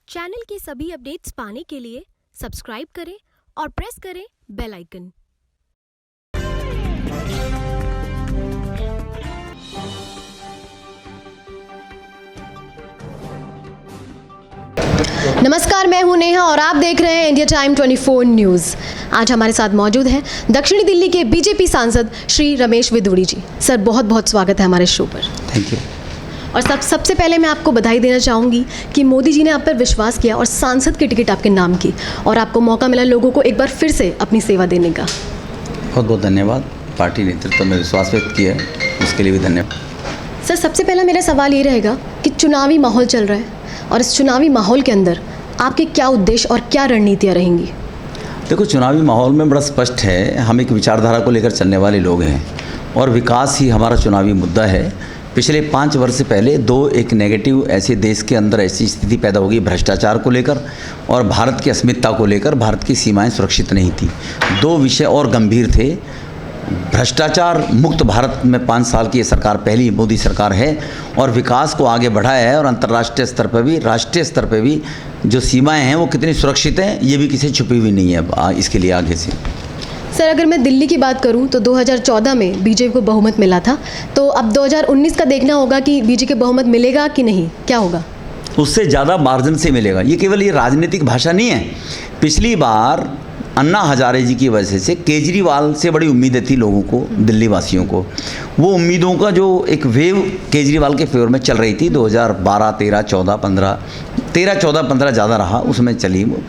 Channel के सभी updates पाने के लिए सब्सक्राइब करें और प्रेस करें बेल आइकन। नमस्कार, मैं हूं नेहा और आप देख रहे हैं इंडिया टाइम 24 न्यूज़। आज हमारे साथ मौजूद हैं दक्षिणी दिल्ली के बीजेपी सांसद श्री रमेश विदुड़ी जी। सर, बहुत बहुत स्वागत है हमारे शो पर। Thank you. और सबसे पहले मैं आपको बधाई देना चाहूँगी कि मोदी जी ने आप पर विश्वास किया और सांसद की टिकट आपके नाम की, और आपको मौका मिला लोगों को एक बार फिर से अपनी सेवा देने का। बहुत बहुत धन्यवाद। पार्टी नेतृत्व में विश्वास व्यक्त किया है, उसके लिए भी धन्यवाद। सर, सबसे पहला मेरा सवाल ये रहेगा कि चुनावी माहौल चल रहा है, और इस चुनावी माहौल के अंदर आपके क्या उद्देश्य और क्या रणनीतियाँ रहेंगी? देखो, चुनावी माहौल में बड़ा स्पष्ट है, हम एक विचारधारा को लेकर चलने वाले लोग हैं और विकास ही हमारा चुनावी मुद्दा है। पिछले 5 वर्ष से पहले एक नेगेटिव ऐसे देश के अंदर ऐसी स्थिति पैदा होगी भ्रष्टाचार को लेकर और भारत की अस्मिता को लेकर। भारत की सीमाएं सुरक्षित नहीं थी। 2 विषय और गंभीर थे। भ्रष्टाचार मुक्त भारत में 5 साल की ये सरकार पहली मोदी सरकार है और विकास को आगे बढ़ाया है, और अंतर्राष्ट्रीय स्तर पर भी राष्ट्रीय स्तर पर भी जो सीमाएं हैं वो कितनी सुरक्षित हैं ये भी किसी छुपी हुई नहीं है इसके लिए आगे से। सर, अगर मैं दिल्ली की बात करूं तो 2014 में बीजेपी को बहुमत मिला था, तो अब 2019 का देखना होगा कि बीजेपी को बहुमत मिलेगा कि नहीं, क्या होगा? उससे ज़्यादा मार्जिन से मिलेगा। ये केवल ये राजनीतिक भाषा नहीं है। पिछली बार अन्ना हजारे जी की वजह से केजरीवाल से बड़ी उम्मीदें थी लोगों को, दिल्ली वासियों को। वो उम्मीदों का जो एक वेव केजरीवाल के फेवर में चल रही थी 2012, 13, 14, 15, 13, 14, 15 ज़्यादा रहा, उसमें चली वो।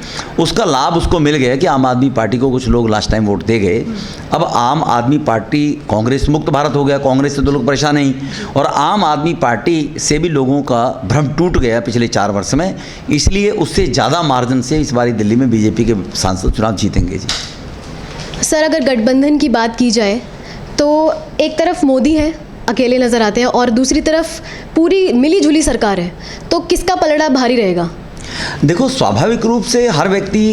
उसका लाभ उसको मिल गया कि आम आदमी पार्टी को कुछ लोग लास्ट टाइम वोट दे गए। अब आम आदमी पार्टी कांग्रेस मुक्त भारत हो गया, कांग्रेस से तो लोग परेशान नहीं, और आम आदमी पार्टी से भी लोगों का भ्रम टूट गया पिछले 4 वर्ष में। इसलिए उससे ज़्यादा मार्जिन से इस बारी दिल्ली में बीजेपी के सांसद चुनाव जीतेंगे जी। सर, अगर गठबंधन की बात की जाए तो एक तरफ मोदी है, अकेले नज़र आते हैं, और दूसरी तरफ पूरी मिली जुली सरकार है, तो किसका पलड़ा भारी रहेगा? देखो, स्वाभाविक रूप से हर व्यक्ति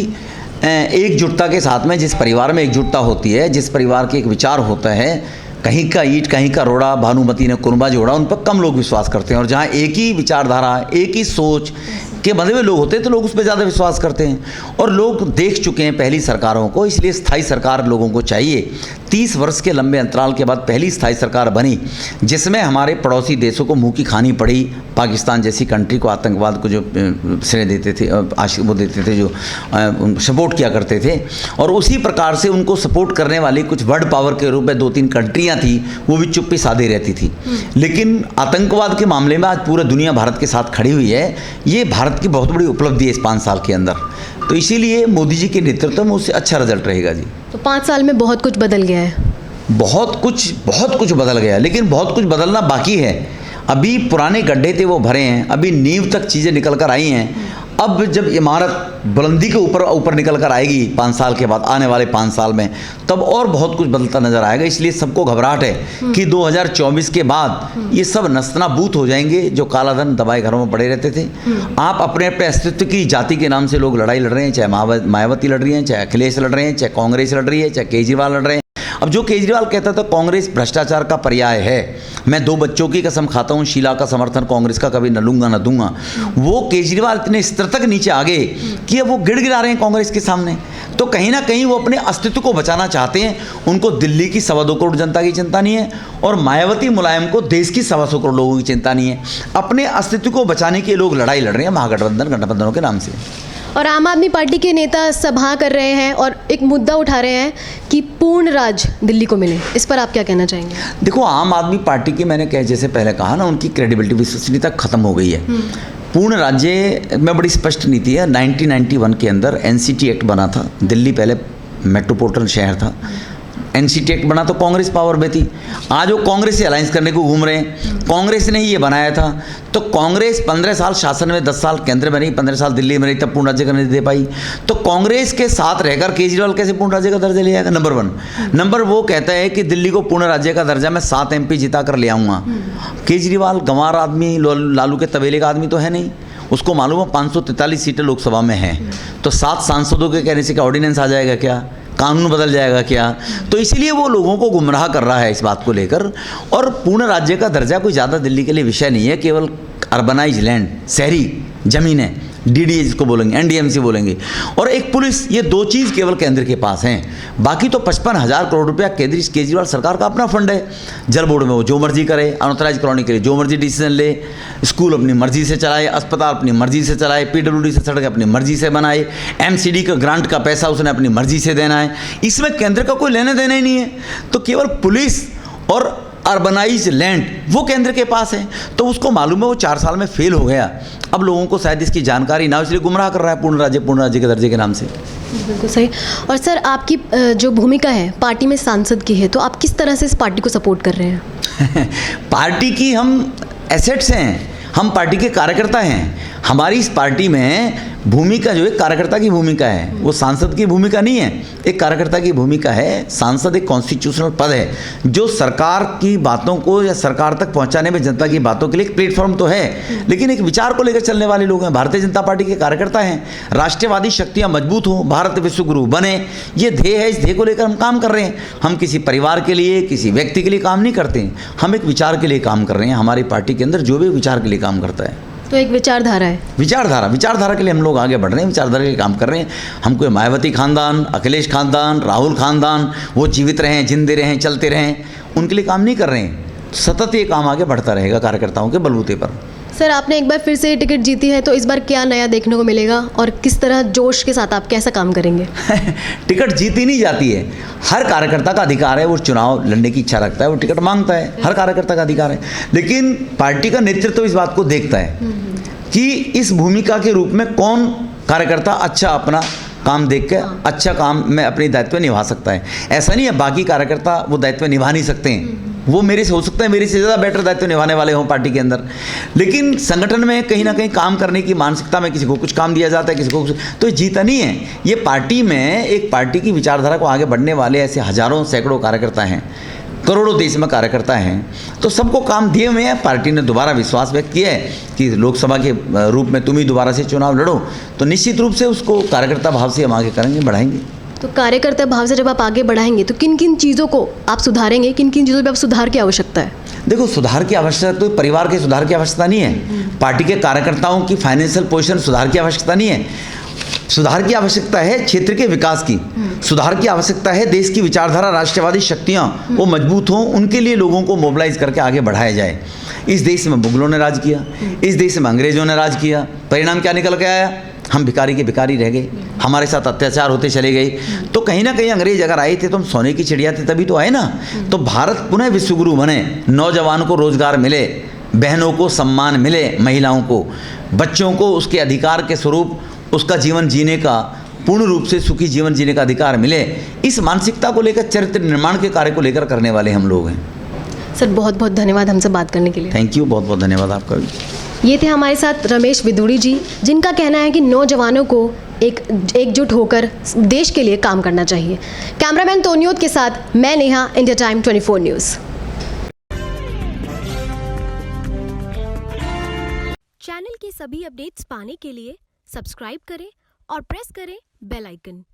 एकजुटता के साथ में, जिस परिवार में एकजुटता होती है, जिस परिवार के एक विचार होता है, कहीं का ईंट कहीं का रोड़ा, भानुमति ने कुरबा जोड़ा, उन पर कम लोग विश्वास करते हैं। और जहाँ एक ही विचारधारा, एक ही सोच के बंधे हुए लोग होते हैं तो लोग उस पर ज़्यादा विश्वास करते हैं। और लोग देख चुके हैं पहली सरकारों को, इसलिए स्थायी सरकार लोगों को चाहिए। 30 वर्ष के लंबे अंतराल के बाद पहली स्थायी सरकार बनी, जिसमें हमारे पड़ोसी देशों को मुँह की खानी पड़ी। पाकिस्तान जैसी कंट्री को आतंकवाद को जो श्रेय देते थे, वो देते थे, जो सपोर्ट किया करते थे, और उसी प्रकार से उनको सपोर्ट करने वाली कुछ वर्ल्ड पावर के रूप में 2-3 कंट्रियाँ थी, वो भी चुप्पी साधे रहती थी। लेकिन आतंकवाद के मामले में आज पूरा दुनिया भारत के साथ खड़ी हुई है। ये भारत की बहुत बड़ी उपलब्धि है इस 5 साल के अंदर। तो इसीलिए मोदी जी के नेतृत्व में उससे अच्छा रिजल्ट रहेगा जी। तो 5 साल में बहुत कुछ बदल गया है। बहुत कुछ बदल गया, लेकिन बहुत कुछ बदलना बाकी है। अभी पुराने गड्ढे थे वो भरे हैं, अभी नींव तक चीज़ें निकल कर आई हैं। अब जब इमारत बुलंदी के ऊपर निकल कर आएगी 5 साल के बाद, आने वाले 5 साल में, तब और बहुत कुछ बदलता नजर आएगा। इसलिए सबको घबराहट है कि 2024 के बाद ये सब नस्तनाबूत हो जाएंगे जो काला धन दबाए घरों में पड़े रहते थे। आप अपने अस्तित्व की जाति के नाम से लोग लड़ाई लड़ रहे हैं, चाहे मायावती लड़ रही हैं, चाहे अखिलेश लड़ रहे हैं, चाहे कांग्रेस लड़ रही है, चाहे केजरीवाल लड़ रहे हैं। अब जो केजरीवाल कहता था कांग्रेस भ्रष्टाचार का पर्याय है, मैं 2 बच्चों की कसम खाता हूँ, शीला का समर्थन कांग्रेस का कभी न लूंगा न दूंगा, वो केजरीवाल इतने स्तर तक नीचे आ गए कि अब वो गिड़गिड़ा रहे हैं कांग्रेस के सामने। तो कहीं ना कहीं वो अपने अस्तित्व को बचाना चाहते हैं। उनको दिल्ली की 2.25 करोड़ जनता की चिंता नहीं है, और मायावती मुलायम को देश की 2.25 करोड़ लोगों की चिंता नहीं है। अपने अस्तित्व को बचाने के लोग लड़ाई लड़ रहे हैं गठबंधनों के नाम से। और आम आदमी पार्टी के नेता सभा कर रहे हैं और एक मुद्दा उठा रहे हैं कि पूर्ण राज दिल्ली को मिले। इस पर आप क्या कहना चाहेंगे? देखो, आम आदमी पार्टी की, मैंने जैसे पहले कहा ना, उनकी क्रेडिबिलिटी, विश्वसनीयता खत्म हो गई है। पूर्ण राज्य में बड़ी स्पष्ट नीति है। 1991 के अंदर NCT एक्ट बना था। दिल्ली पहले मेट्रोपॉलिटन शहर था। NCT एक्ट बना तो कांग्रेस पावर में थी। आज वो कांग्रेस से अलायंस करने को घूम रहे हैं। कांग्रेस ने ही ये बनाया था। तो कांग्रेस 15 साल शासन में, 10 साल केंद्र में रही, 15 साल दिल्ली में रही, तब पूर्ण राज्य का नहीं दे पाई। तो कांग्रेस के साथ रहकर केजरीवाल कैसे पूर्ण राज्य का दर्जा ले आएगा? नंबर 1। नंबर वो कहता है कि दिल्ली को पूर्ण राज्य का दर्जा मैं 7 MP जिता कर ले आऊँगा। केजरीवाल गंवार आदमी, लालू के तबेले का आदमी तो है नहीं। उसको मालूम है 543 सीटें लोकसभा में हैं, तो 7 सांसदों के कहने से क्या ऑर्डिनेंस आ जाएगा, क्या कानून बदल जाएगा क्या? तो इसलिए वो लोगों को गुमराह कर रहा है इस बात को लेकर। और पूर्ण राज्य का दर्जा कोई ज़्यादा दिल्ली के लिए विषय नहीं है। केवल अर्बनाइज लैंड, शहरी ज़मीनें डीडीए जिसको बोलेंगे, एनडीएमसी बोलेंगे, और एक पुलिस, ये दो चीज़ केवल केंद्र के पास हैं। बाकी तो 55,000 करोड़ रुपया केजरीवाल सरकार का अपना फंड है। जल बोर्ड में वो जो मर्जी करे, अनऑथराइज कॉलोनी के लिए जो मर्जी डिसीजन ले, स्कूल अपनी मर्जी से चलाए, अस्पताल अपनी मर्जी से चलाए, पीडब्ल्यूडी से सड़क अपनी मर्जी से बनाए, एमसीडी का ग्रांट का पैसा उसने अपनी मर्जी से देना है। इसमें केंद्र का कोई लेना देना ही नहीं है। तो केवल पुलिस और अर्बनाइज लैंड वो केंद्र के पास है। तो उसको मालूम है वो 4 साल में फेल हो गया। अब लोगों को शायद इसकी जानकारी ना हो, इसलिए गुमराह कर रहा है पूर्ण राज्य के दर्जे के नाम से। बिल्कुल सही। और सर, आपकी जो भूमिका है पार्टी में सांसद की है, तो आप किस तरह से इस पार्टी को सपोर्ट कर रहे हैं? पार्टी की हम एसेट्स हैं, हम पार्टी के कार्यकर्ता हैं। हमारी इस पार्टी में भूमिका जो है कार्यकर्ता की भूमिका है, वो सांसद की भूमिका नहीं है, एक कार्यकर्ता की भूमिका है। सांसद एक कॉन्स्टिट्यूशनल पद है जो सरकार की बातों को या सरकार तक पहुंचाने में जनता की बातों के लिए एक प्लेटफॉर्म तो है, लेकिन एक विचार को लेकर चलने वाले लोग हैं। भारतीय जनता पार्टी के कार्यकर्ता हैं। राष्ट्रवादी शक्तियां मजबूत हों, भारत विश्व गुरु बने, ये ध्येय है। इस ध्येय को लेकर हम काम कर रहे हैं। हम किसी परिवार के लिए, किसी व्यक्ति के लिए काम नहीं करते हैं, हम एक विचार के लिए काम कर रहे हैं। हमारी पार्टी के अंदर जो भी विचार के लिए काम करता है, तो एक विचारधारा है। विचारधारा के लिए हम लोग आगे बढ़ रहे हैं, विचारधारा के लिए काम कर रहे हैं। हम कोई मायावती खानदान, अखिलेश खानदान, राहुल खानदान वो जीवित रहें, जिंदे रहें, चलते रहें, उनके लिए काम नहीं कर रहे हैं। सतत ये काम आगे बढ़ता रहेगा कार्यकर्ताओं के बलबूते पर। सर, आपने एक बार फिर से टिकट जीती है, तो इस बार क्या नया देखने को मिलेगा और किस तरह जोश के साथ आप कैसा काम करेंगे? टिकट जीती नहीं जाती है। हर कार्यकर्ता का अधिकार है, वो चुनाव लड़ने की इच्छा रखता है, वो टिकट मांगता है, हर कार्यकर्ता का अधिकार है। लेकिन पार्टी का नेतृत्व इस बात को देखता है कि इस भूमिका के रूप में कौन कार्यकर्ता अच्छा अपना काम देख के अच्छा काम में अपनी दायित्व निभा सकता है। ऐसा नहीं है बाकी कार्यकर्ता वो दायित्व निभा नहीं सकते हैं, वो मेरे से हो सकता है मेरे से ज़्यादा बेटर दायित्व निभाने वाले हों पार्टी के अंदर, लेकिन संगठन में कहीं ना कहीं काम करने की मानसिकता में किसी को कुछ काम दिया जाता है, किसी को कुछ, तो ये जीता नहीं है। ये पार्टी में एक पार्टी की विचारधारा को आगे बढ़ने वाले ऐसे हजारों सैकड़ों कार्यकर्ता हैं, करोड़ों देश में कार्यकर्ता हैं, तो सबको काम दिए हुए हैं। पार्टी ने दोबारा विश्वास व्यक्त किया है कि लोकसभा के रूप में तुम ही दोबारा से चुनाव लड़ो, तो निश्चित रूप से उसको कार्यकर्ता भाव से हम आगे करेंगे, बढ़ाएंगे। तो कार्यकर्ता भाव से जब आप आगे बढ़ाएंगे तो किन किन चीज़ों को आप सुधारेंगे, किन किन चीज़ों पर आप सुधार की आवश्यकता है? देखो, सुधार की आवश्यकता तो परिवार के सुधार की आवश्यकता नहीं है, पार्टी के कार्यकर्ताओं की फाइनेंशियल पोजीशन सुधार की आवश्यकता नहीं है। सुधार की आवश्यकता है क्षेत्र के विकास की, सुधार की आवश्यकता है देश की विचारधारा, राष्ट्रवादी शक्तियाँ वो मजबूत हों, उनके लिए लोगों को मोबिलाइज करके आगे बढ़ाया जाए। इस देश में मुगलों ने राज किया, इस देश में अंग्रेजों ने राज किया, परिणाम क्या निकल के आया? हम भिखारी के भिखारी रह गए, हमारे साथ अत्याचार होते चले गए। तो कहीं ना कहीं अंग्रेज अगर आए थे तो हम सोने की चिड़िया थे, तभी तो आए ना। तो भारत पुनः विश्वगुरु बने, नौजवान को रोजगार मिले, बहनों को सम्मान मिले, महिलाओं को, बच्चों को उसके अधिकार के स्वरूप उसका जीवन जीने का, पूर्ण रूप से सुखी जीवन जीने का अधिकार मिले। इस मानसिकता को लेकर, चरित्र निर्माण के कार्य को लेकर करने वाले हम लोग हैं। सर, बहुत बहुत धन्यवाद हमसे बात करने के लिए। थैंक यू, बहुत बहुत धन्यवाद आपका भी। ये थे हमारे साथ रमेश विदुड़ी जी, जिनका कहना है कि नौजवानों को एकजुट होकर देश के लिए काम करना चाहिए। कैमरामैन तोनियोत के साथ मैं Neha, India time 24 news. Channel की सभी अपडेट्स पाने के लिए सब्सक्राइब करें और प्रेस करें बेल आइकन।